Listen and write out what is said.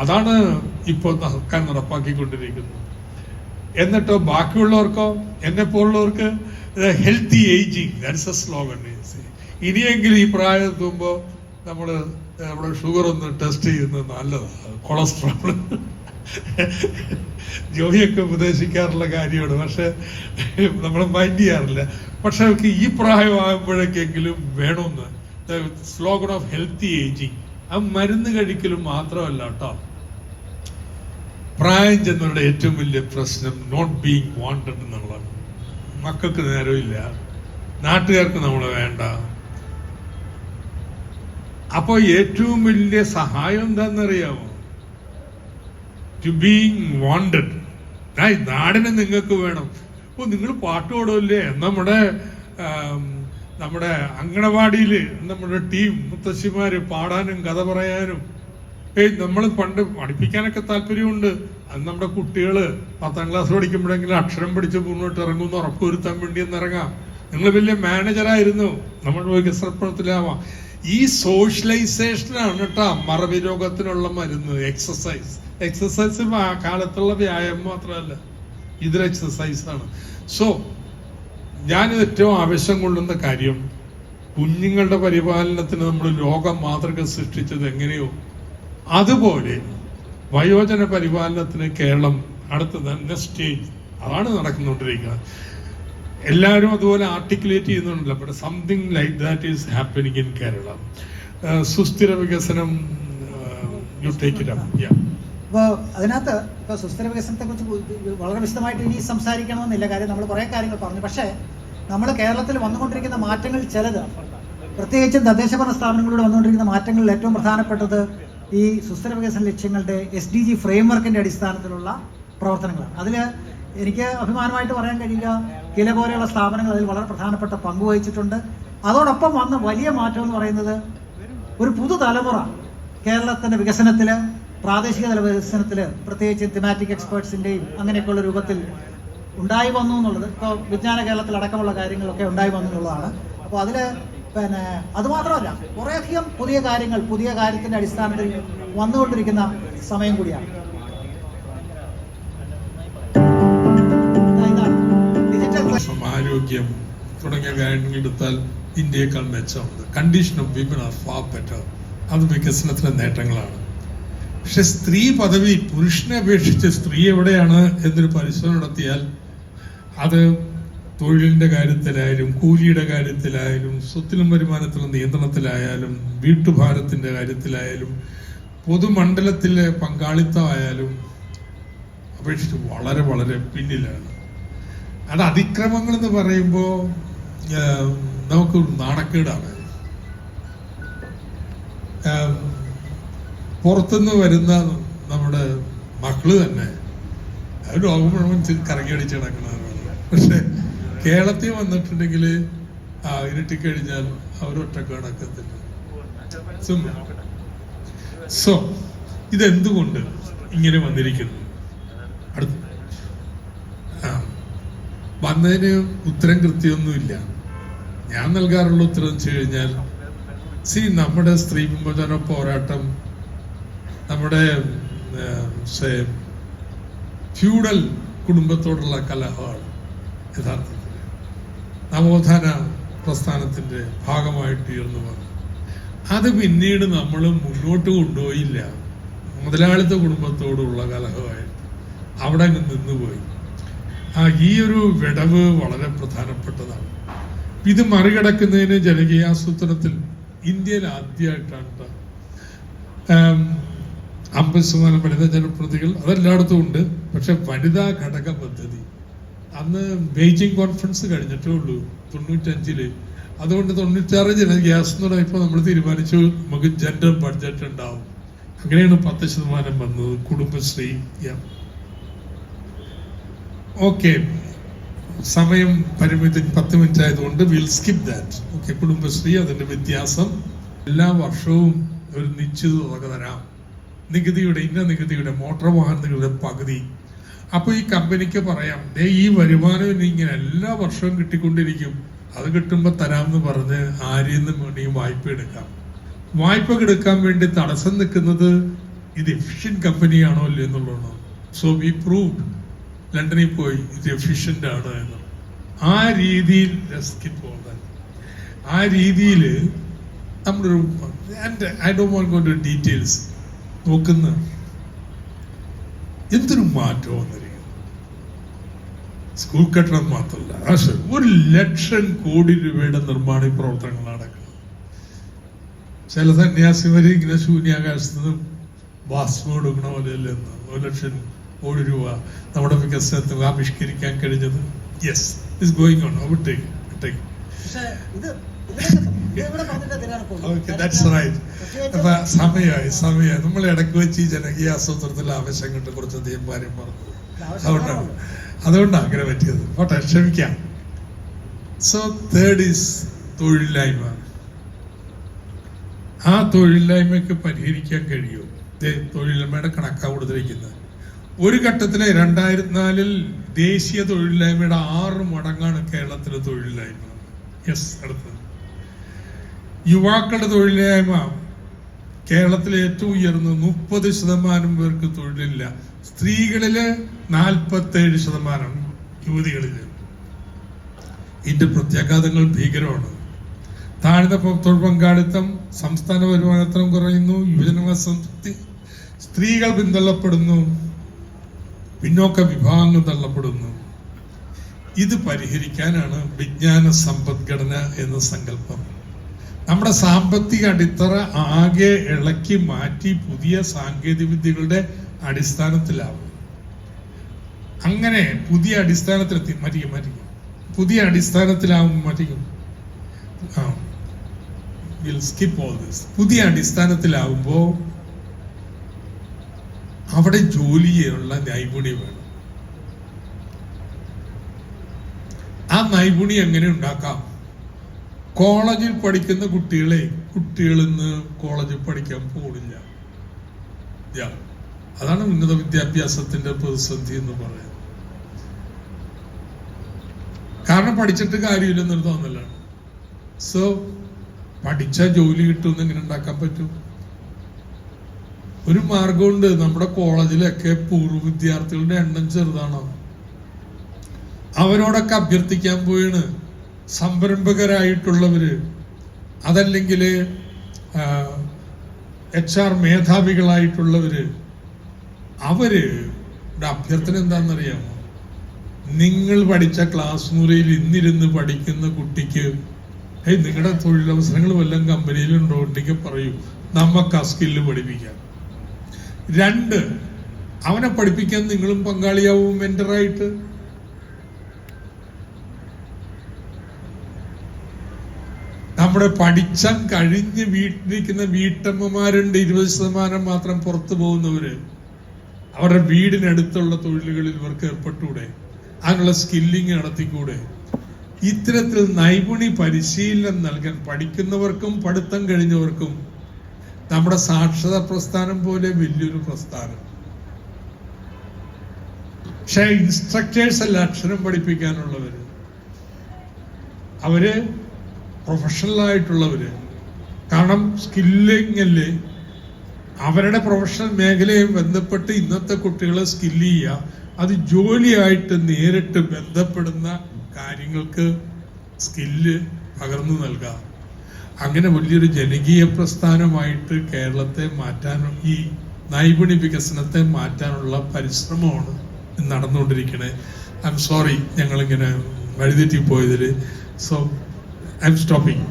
അതാണ് ഇപ്പോൾ സർക്കാർ നടപ്പാക്കിക്കൊണ്ടിരിക്കുന്നത്. എന്നിട്ടോ ബാക്കിയുള്ളവർക്കോ എന്നെ പോലുള്ളവർക്ക് healthy ageing, that's a slogan. ഇനിയെങ്കിലും ഈ പ്രായമെത്തുമ്പോൾ നമ്മുടെ ഷുഗർ ഒന്ന് ടെസ്റ്റ് ചെയ്യുന്നത് നല്ലതാണ്, കൊളസ്ട്രോൾ. ജോലിയൊക്കെ ഉപദേശിക്കാറുള്ള കാര്യമാണ്, പക്ഷെ നമ്മൾ മൈൻഡ് ചെയ്യാറില്ല. പക്ഷെ അവർക്ക് ഈ പ്രായമാകുമ്പോഴേക്കെങ്കിലും വേണമെന്ന് സ്ലോഗൻ ഓഫ് ഹെൽത്തി ഏജിങ്. ആ മരുന്ന് കഴിക്കലും മാത്രമല്ല കേട്ടോ. പ്രായം ചെന്നവരുടെ ഏറ്റവും വലിയ പ്രശ്നം നോട്ട് ബീങ് വാണ്ടഡ് എന്നുള്ളതാണ്. മക്കൾക്ക് നേരമില്ല, നാട്ടുകാർക്ക് നമ്മളെ വേണ്ട. അപ്പോൾ ഏറ്റവും വലിയ സഹായം എന്താണെന്നറിയാമോ? To being wanted. നാടിനെ നിങ്ങൾക്ക് വേണം. ഓ, നിങ്ങൾ പാട്ട് പാടുമല്ലേ? നമ്മുടെ അങ്കണവാടിയിൽ നമ്മുടെ ടീം മുത്തശ്ശിമാര് പാടാനും കഥ പറയാനും നമ്മൾ പണ്ട് പഠിപ്പിക്കാനൊക്കെ താല്പര്യമുണ്ട്. അത് നമ്മുടെ കുട്ടികള് 10ാം ക്ലാസ് പഠിക്കുമ്പോഴെങ്കിലും അക്ഷരം പഠിച്ച് പൂർണ്ണമായിട്ട് ഇറങ്ങുമെന്ന് ഉറപ്പുവരുത്താൻ വേണ്ടി ഇറങ്ങാം. നിങ്ങൾ വലിയ മാനേജറായിരുന്നു, നമ്മൾ വികസനപ്രവർത്തനമാവാം. ഈ സോഷ്യലൈസേഷനാണ് കേട്ടോ മറവി രോഗത്തിനുള്ള മരുന്ന്. എക്സസൈസ് കാലത്തുള്ള വ്യായാമം മാത്രമല്ല, ഇതൊരു എക്സസൈസാണ്. സോ ഞാനിത് ഏറ്റവും ആവശ്യം കൊള്ളുന്ന കാര്യം, കുഞ്ഞുങ്ങളുടെ പരിപാലനത്തിന് നമ്മൾ ലോക മാതൃക സൃഷ്ടിച്ചത് എങ്ങനെയോ അതുപോലെ വയോജന പരിപാലനത്തിന് കേരളം അടുത്ത സ്റ്റേജ് അതാണ് നടക്കുന്നുകൊണ്ടിരിക്കുന്നത്. എല്ലാവരും അതുപോലെ ആർട്ടിക്കുലേറ്റ് ചെയ്യുന്നുണ്ടല്ലോ. But something like that is happening in Kerala. സുസ്ഥിര വികസനം, യു ടേക്ക് ഇറ്റ് അപ്പ്. യാ. അപ്പോൾ അതിനകത്ത് ഇപ്പോൾ സുസ്ഥിര വികസനത്തെ കുറിച്ച് വളരെ വിശദമായിട്ട് ഇനി സംസാരിക്കണമെന്നില്ല, കാര്യം നമ്മൾ കുറേ കാര്യങ്ങൾ പറഞ്ഞു. പക്ഷേ നമ്മൾ കേരളത്തിൽ വന്നുകൊണ്ടിരിക്കുന്ന മാറ്റങ്ങൾ ചിലത്, പ്രത്യേകിച്ചും തദ്ദേശഭരണ സ്ഥാപനങ്ങളിലൂടെ വന്നുകൊണ്ടിരിക്കുന്ന മാറ്റങ്ങളിൽ ഏറ്റവും പ്രധാനപ്പെട്ടത് ഈ സുസ്ഥിര വികസന ലക്ഷ്യങ്ങളുടെ SDG ഫ്രെയിംവർക്കിൻ്റെ അടിസ്ഥാനത്തിലുള്ള പ്രവർത്തനങ്ങളാണ്. അതിൽ എനിക്ക് അഭിമാനമായിട്ട് പറയാൻ കഴിയുക, കില പോലെയുള്ള സ്ഥാപനങ്ങൾ അതിൽ വളരെ പ്രധാനപ്പെട്ട പങ്കുവഹിച്ചിട്ടുണ്ട്. അതോടൊപ്പം വന്ന വലിയ മാറ്റം എന്ന് പറയുന്നത് ഒരു പുതുതലമുറ കേരളത്തിൻ്റെ വികസനത്തിൽ, പ്രാദേശിക തല വികസനത്തിൽ, പ്രത്യേകിച്ച് തിമാറ്റിക് എക്സ്പേർട്സിൻ്റെയും അങ്ങനെയൊക്കെയുള്ള രൂപത്തിൽ ഉണ്ടായി വന്നു എന്നുള്ളത്, ഇപ്പോൾ വിജ്ഞാന കേരളത്തിലടക്കമുള്ള കാര്യങ്ങളൊക്കെ ഉണ്ടായി വന്നു എന്നുള്ളതാണ്. അപ്പോൾ അതിൽ അതുമാത്രമല്ല, കുറേയധികം പുതിയ കാര്യങ്ങൾ പുതിയ കാര്യത്തിൻ്റെ അടിസ്ഥാനത്തിൽ വന്നുകൊണ്ടിരിക്കുന്ന സമയം കൂടിയാണ്. ആരോഗ്യം തുടങ്ങിയ കാര്യങ്ങൾ എടുത്താൽ ഇന്ത്യയേക്കാൾ മെച്ചമുണ്ട്. Condition of women are far better. അത് വികസനത്തിലെ നേട്ടങ്ങളാണ്. പക്ഷെ സ്ത്രീ പദവി പുരുഷനെ അപേക്ഷിച്ച് സ്ത്രീ എവിടെയാണ് എന്നൊരു പരിശോധന നടത്തിയാൽ അത് തൊഴിലിന്റെ കാര്യത്തിലായാലും കൂലിയുടെ കാര്യത്തിലായാലും സ്വത്തിലും വരുമാനത്തിലും നിയന്ത്രണത്തിലായാലും വീട്ടുഭാരത്തിന്റെ കാര്യത്തിലായാലും പൊതുമണ്ഡലത്തിലെ പങ്കാളിത്തമായാലും അപേക്ഷിച്ച് വളരെ വളരെ പിന്നിലാണ്. അത് അതിക്രമങ്ങൾ എന്ന് പറയുമ്പോൾ നമുക്ക് നാണക്കേടാണ്. പുറത്തുനിന്ന് വരുന്ന നമ്മുടെ മക്കള് തന്നെ ലോകം മുഴുവൻ കറങ്ങി അടിച്ച് കിടക്കുന്നവരാണ്. പക്ഷെ കേരളത്തിൽ വന്നിട്ടുണ്ടെങ്കിൽ ഇരുട്ടിക്കഴിഞ്ഞാൽ അവരൊറ്റ കണക്കത്തില്ല. സോ ഇതെന്തുകൊണ്ട് ഇങ്ങനെ വന്നിരിക്കുന്നു? അടുത്ത വന്നതിന് ഉത്തരം കൃത്യമൊന്നുമില്ല. ഞാൻ നൽകാറുള്ള ഉത്തരം വെച്ച് കഴിഞ്ഞാൽ, നമ്മുടെ സ്ത്രീ വിമോചന പോരാട്ടം നമ്മുടെ ഫ്യൂഡൽ കുടുംബത്തോടുള്ള കലഹമാണ് യഥാർത്ഥത്തിൽ നവോത്ഥാന പ്രസ്ഥാനത്തിന്റെ ഭാഗമായിട്ട് ഉയർന്നു വന്നു. അത് പിന്നീട് നമ്മൾ മുന്നോട്ട് കൊണ്ടുപോയില്ല. മുതലാളിത്ത കുടുംബത്തോടുള്ള കലഹമായിട്ട് അവിടെ നിന്നുപോയി. ഈ ഒരു വിടവ് വളരെ പ്രധാനപ്പെട്ടതാണ്. ഇത് മറികടക്കുന്നതിന് ജനകീയാസൂത്രണത്തിൽ ഇന്ത്യയിൽ ആദ്യമായിട്ടാണ് 50% വനിതാ ജനപ്രതിനിധികൾ. അതെല്ലായിടത്തും ഉണ്ട്. പക്ഷെ വനിതാ ഘടക പദ്ധതി അന്ന് ബെയ്ജിംഗ് കോൺഫറൻസ് കഴിഞ്ഞിട്ടേ ഉള്ളൂ 95. അതുകൊണ്ട് 96 ജനകീയാസൂത്രണം തുടങ്ങിയപ്പോൾ നമ്മൾ തീരുമാനിച്ചു നമുക്ക് ജെൻഡർ ബഡ്ജറ്റ് ഉണ്ടാവും. അങ്ങനെയാണ് 10% വന്നത്. കുടുംബശ്രീ. ഓക്കെ, സമയം പരിമിതി 10 മിനിറ്റ് ആയതുകൊണ്ട് will skip that. Okay, Kudumbashree, അതിന്റെ വ്യത്യാസം. എല്ലാ വർഷവും ഒരു നിശ്ചിത തുക തരാം. നികുതിയുടെ മോട്ടോർ വാഹന നികുതിയുടെ പകുതി. അപ്പൊ ഈ കമ്പനിക്ക് പറയാം, ഈ വരുമാനം ഇങ്ങനെ എല്ലാ വർഷവും കിട്ടിക്കൊണ്ടിരിക്കും, അത് കിട്ടുമ്പോൾ തരാമെന്ന് പറഞ്ഞ് ആരിൽ നിന്ന് വേണമെങ്കിൽ വായ്പ എടുക്കാം. വായ്പ എടുക്കാൻ വേണ്ടി തടസ്സം നിൽക്കുന്നത് ഇത് എഫിഷ്യന്റ് കമ്പനിയാണോ അല്ലേ എന്നുള്ളതാണ്. സോ വി പ്രൂവ്ഡ്, ലണ്ടനിൽ പോയി ഇത് എഫിഷ്യന്റ് ആണ് എന്ന്. ആ രീതിയിൽ ആ രീതിയിൽ നമ്മളൊരു I don't want go to details നോക്കുന്ന എന്തൊരു മാറ്റം വന്നിരിക്കുന്നു. സ്കൂൾ കെട്ടിടം മാത്രമല്ല, 1,00,000 കോടി രൂപയുടെ നിർമ്മാണ പ്രവർത്തനങ്ങൾ നടക്കുന്നത്. ചില സന്യാസിമാര് ഇങ്ങനെ ശൂന്യാകാശത്ത് നിന്ന് ഭസ്മം കൊടുക്കണ പോലെയല്ലെന്ന് 1,00,000 കോടി രൂപ നമ്മുടെ വികസനത്തിൽ ആവിഷ്കരിക്കാൻ കഴിഞ്ഞത്. Yes, it's going on. അപ്പൊ സമയമായി നമ്മൾ ഇടയ്ക്ക് വെച്ച് ഈ ജനകീയ ആസൂത്രണത്തിൽ ആവശ്യം കണ്ട് കുറച്ചധികം കാര്യം പറഞ്ഞു. അതുകൊണ്ടാണ് അങ്ങനെ പറ്റിയത്. പോട്ടെ, ക്ഷമിക്കാം. സോ തേർഡ് ഈസ് തൊഴിലില്ലായ്മ. ആ തൊഴിലില്ലായ്മയ്ക്ക് പരിഹരിക്കാൻ കഴിയും. തൊഴിലില്ലായ്മയുടെ കണക്കാ കൊടുത്തിരിക്കുന്നത്. ഒരു ഘട്ടത്തില് 2004 ദേശീയ തൊഴിലില്ലായ്മയുടെ 6 മടങ്ങാണ് കേരളത്തിലെ തൊഴിലില്ലായ്മ. യെസ്, അടുത്തത് യുവാക്കളുടെ തൊഴിലില്ലായ്മ കേരളത്തിലെ ഏറ്റവും ഉയർന്ന് 30% പേർക്ക് തൊഴിലില്ല. സ്ത്രീകളില് 47%, യുവതികളില്. ഇതിന്റെ പ്രത്യാഘാതങ്ങൾ ഭീകരമാണ്. താഴ്ന്ന തൊഴിൽ പങ്കാളിത്തം, സംസ്ഥാന വരുമാനത്തിലും കുറയുന്നു, യുവജന സംതൃപ്തി, സ്ത്രീകൾ പിന്തള്ളപ്പെടുന്നു, പിന്നോക്ക വിഭാഗങ്ങൾ തള്ളപ്പെടുന്നു. ഇത് പരിഹരിക്കാനാണ് വിജ്ഞാന സമ്പദ്ഘടന എന്ന സങ്കല്പം. നമ്മുടെ സാമ്പത്തിക അടിത്തറ ആകെ ഇളക്കി മാറ്റി പുതിയ സാങ്കേതിക വിദ്യകളുടെ അടിസ്ഥാനത്തിലാവും. അങ്ങനെ പുതിയ അടിസ്ഥാനത്തിലെത്തി പുതിയ അടിസ്ഥാനത്തിലാവും പുതിയ അടിസ്ഥാനത്തിലാവുമ്പോ അവിടെ ജോലി ചെയ്യാനുള്ള നൈപുണ്യം വേണം. ആ നൈപുണ്യം എങ്ങനെ ഉണ്ടാക്കാം? കോളേജിൽ പഠിക്കുന്ന കുട്ടികൾ ഇന്ന് കോളേജിൽ പഠിക്കാൻ പോണില്ല. അതാണ് ഉന്നത വിദ്യാഭ്യാസത്തിന്റെ പ്രതിസന്ധി എന്ന് പറയുന്നത്. കാരണം പഠിച്ചിട്ട് കാര്യമില്ലെന്നൊരു തോന്നലാണ്. സോ പഠിച്ച ജോലി കിട്ടുമെന്ന് എങ്ങനെ ഉണ്ടാക്കാൻ പറ്റും? ഒരു മാർഗമുണ്ട്. നമ്മുടെ കോളേജിലൊക്കെ പൂർവ്വ വിദ്യാർത്ഥികളുടെ എണ്ണം ചെറുതാണോ? അവരോടൊക്കെ അഭ്യർത്ഥിക്കാൻ പോയാണ് സംരംഭകരായിട്ടുള്ളവര്, അതല്ലെങ്കിൽ HR മേധാവികളായിട്ടുള്ളവര്. അവരുടെ അഭ്യർത്ഥന എന്താണെന്നറിയാമോ? നിങ്ങൾ പഠിച്ച ക്ലാസ് മുറിയിൽ ഇന്നിരുന്ന് പഠിക്കുന്ന കുട്ടിക്ക് നിങ്ങളുടെ തൊഴിലവസരങ്ങൾ വല്ലതും കമ്പനിയിലുണ്ടോ ഉണ്ടെങ്കിൽ പറയൂ, നമുക്ക് ആ സ്കില്ല് പഠിപ്പിക്കാം. 2, അവനെ പഠിപ്പിക്കാൻ നിങ്ങളും പങ്കാളിയാവും മെന്ററായിട്ട്. നമ്മുടെ പഠിച്ചാൽ കഴിഞ്ഞ് വീട്ടിലിരിക്കുന്ന വീട്ടമ്മമാരുണ്ട് 20% മാത്രം പുറത്തു പോകുന്നവര്. അവരുടെ വീടിനടുത്തുള്ള തൊഴിലുകളിൽ ഇവർക്ക് ഏർപ്പെട്ടൂടെ? അതിനുള്ള സ്കില്ലിങ് നടത്തിക്കൂടെ? ഇത്തരത്തിൽ നൈപുണി പരിശീലനം നൽകാൻ പഠിക്കുന്നവർക്കും പഠിത്തം കഴിഞ്ഞവർക്കും നമ്മുടെ സാക്ഷരതാ പ്രസ്ഥാനം പോലെ വലിയൊരു പ്രസ്ഥാനം. പക്ഷെ ഇൻസ്ട്രക്ടേഴ്സ് അല്ല അക്ഷരം പഠിപ്പിക്കാനുള്ളവര്. അവര് പ്രൊഫഷണൽ ആയിട്ടുള്ളവര്. കാരണം സ്കില്ലിംഗ് അല്ലേ അവരുടെ പ്രൊഫഷണൽ മേഖലയെ ബന്ധപ്പെട്ട് ഇന്നത്തെ കുട്ടികളെ സ്കില്ല് ചെയ്യുക. അത് ജോലിയായിട്ട് നേരിട്ട് ബന്ധപ്പെടുന്ന കാര്യങ്ങൾക്ക് സ്കില്ല് പകർന്നു നൽകുക. അങ്ങനെ വലിയൊരു ജനകീയ പ്രസ്ഥാനമായിട്ട് കേരളത്തെ മാറ്റാനും ഈ നൈപുണ്യ വികസനത്തെ മാറ്റാനുള്ള പരിശ്രമമാണ് നടന്നുകൊണ്ടിരിക്കുന്നത്. ഐ എം സോറി ഞങ്ങളിങ്ങനെ വഴിതെറ്റി പോയതിൽ. So I M stopping.